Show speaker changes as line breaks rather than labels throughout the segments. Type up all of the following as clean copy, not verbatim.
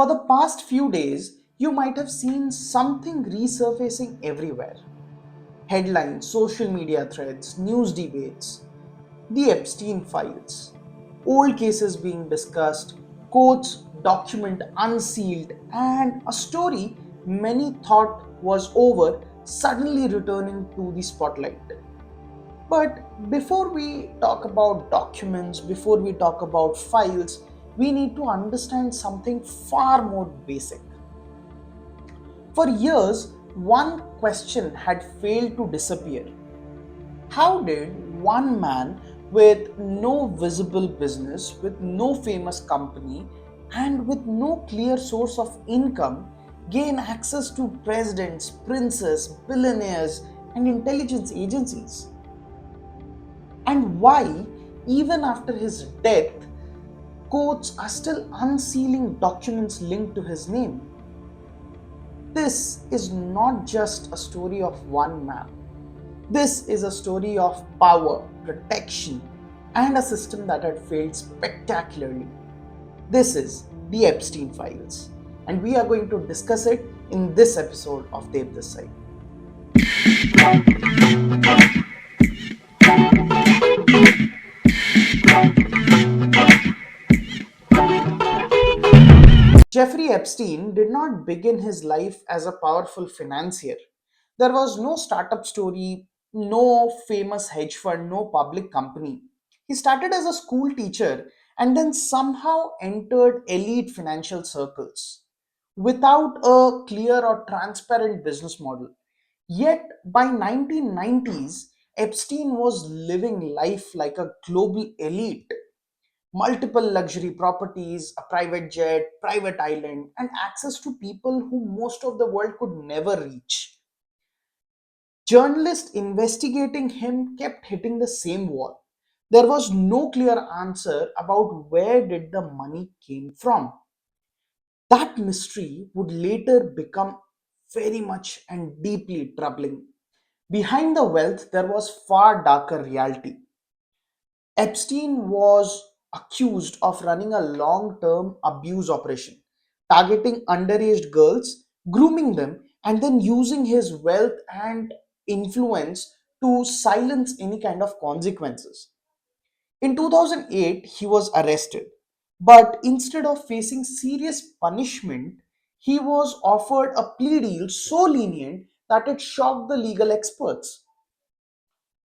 For the past few days, you might have seen something resurfacing everywhere. Headlines, social media threads, news debates, the Epstein Files, old cases being discussed, courts document unsealed, and a story many thought was over suddenly returning to the spotlight. But before we talk about documents, before we talk about files, we need to understand something far more basic. For years, one question had failed to disappear. How did one man with no visible business, with no famous company, and with no clear source of income gain access to presidents, princes, billionaires, and intelligence agencies? And why, even after his death, courts are still unsealing documents linked to his name? This is not just a story of one man. This is a story of power, protection, and a system that had failed spectacularly. This is the Epstein Files, and we are going to discuss it in this episode of Dev This Side. Jeffrey Epstein did not begin his life as a powerful financier. There was no startup story, no famous hedge fund, no public company. He started as a school teacher and then somehow entered elite financial circles without a clear or transparent business model. Yet by 1990s, Epstein was living life like a global elite. Multiple luxury properties, a private jet, private island, and access to people who most of the world could never reach. Journalists investigating him kept hitting the same wall. There was no clear answer about where did the money came from. That mystery would later become very much and deeply troubling. Behind the wealth, there was far darker reality. Epstein was accused of running a long term abuse operation, targeting underage girls, grooming them, and then using his wealth and influence to silence any kind of consequences. In 2008, he was arrested, but instead of facing serious punishment, he was offered a plea deal so lenient that it shocked the legal experts.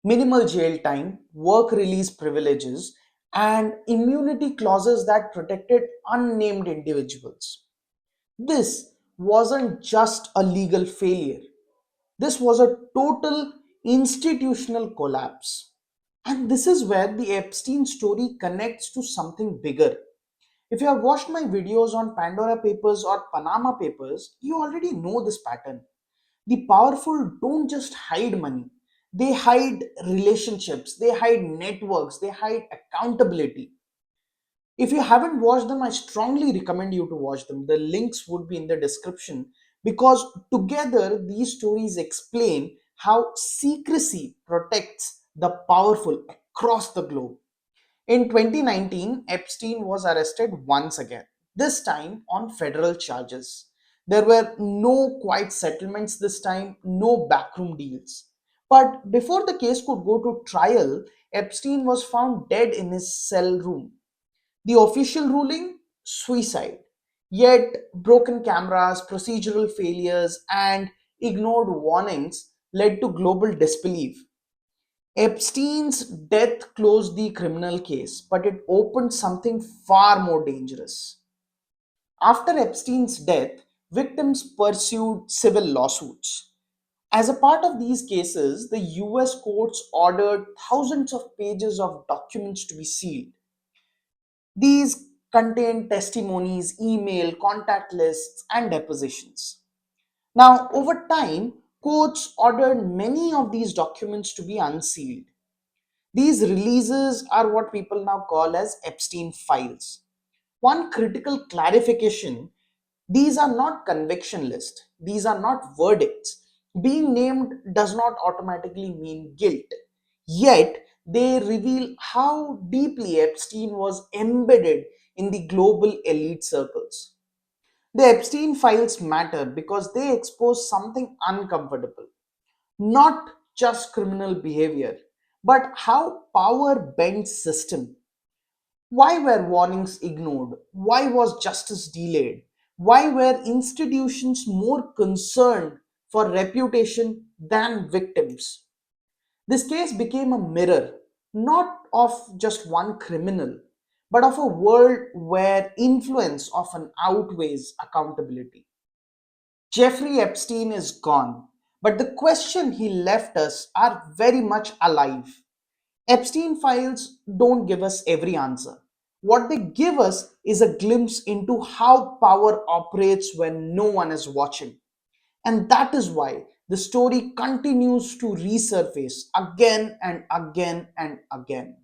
Minimal jail time, work release privileges, and immunity clauses that protected unnamed individuals. This wasn't just a legal failure, this was a total institutional collapse. And this is where the Epstein story connects to something bigger. If you have watched my videos on Pandora Papers or Panama Papers, you already know this pattern. The powerful don't just hide money, they hide relationships, they hide networks, they hide accountability. If you haven't watched them, I strongly recommend you to watch them. The links would be in the description because together these stories explain how secrecy protects the powerful across the globe. In 2019, Epstein was arrested once again, this time on federal charges. There were no quiet settlements this time, no backroom deals. But before the case could go to trial, Epstein was found dead in his cell room. The official ruling? Suicide. Yet, broken cameras, procedural failures, and ignored warnings led to global disbelief. Epstein's death closed the criminal case, but it opened something far more dangerous. After Epstein's death, victims pursued civil lawsuits. As a part of these cases, the US courts ordered thousands of pages of documents to be sealed. These contained testimonies, email, contact lists, and depositions. Now, over time, courts ordered many of these documents to be unsealed. These releases are what people now call as Epstein Files. One critical clarification: these are not conviction lists, these are not verdicts. Being named does not automatically mean guilt. Yet, they reveal how deeply Epstein was embedded in the global elite circles. The Epstein files matter because they expose something uncomfortable, not just criminal behavior, but how power bends system. Why were warnings ignored? Why was justice delayed? Why were institutions more concerned for reputation than victims? This case became a mirror, not of just one criminal, but of a world where influence often outweighs accountability. Jeffrey Epstein is gone, but the question he left us are very much alive. Epstein files don't give us every answer. What they give us is a glimpse into how power operates when no one is watching. And that is why the story continues to resurface again and again and again.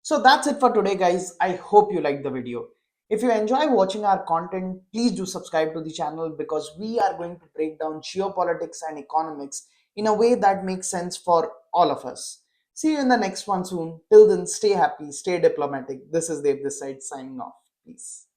So that's it for today, guys. I hope you liked the video. If you enjoy watching our content, please do subscribe to the channel because we are going to break down geopolitics and economics in a way that makes sense for all of us. See you in the next one soon. Till then, stay happy, stay diplomatic. This is Dev this side signing off. Peace.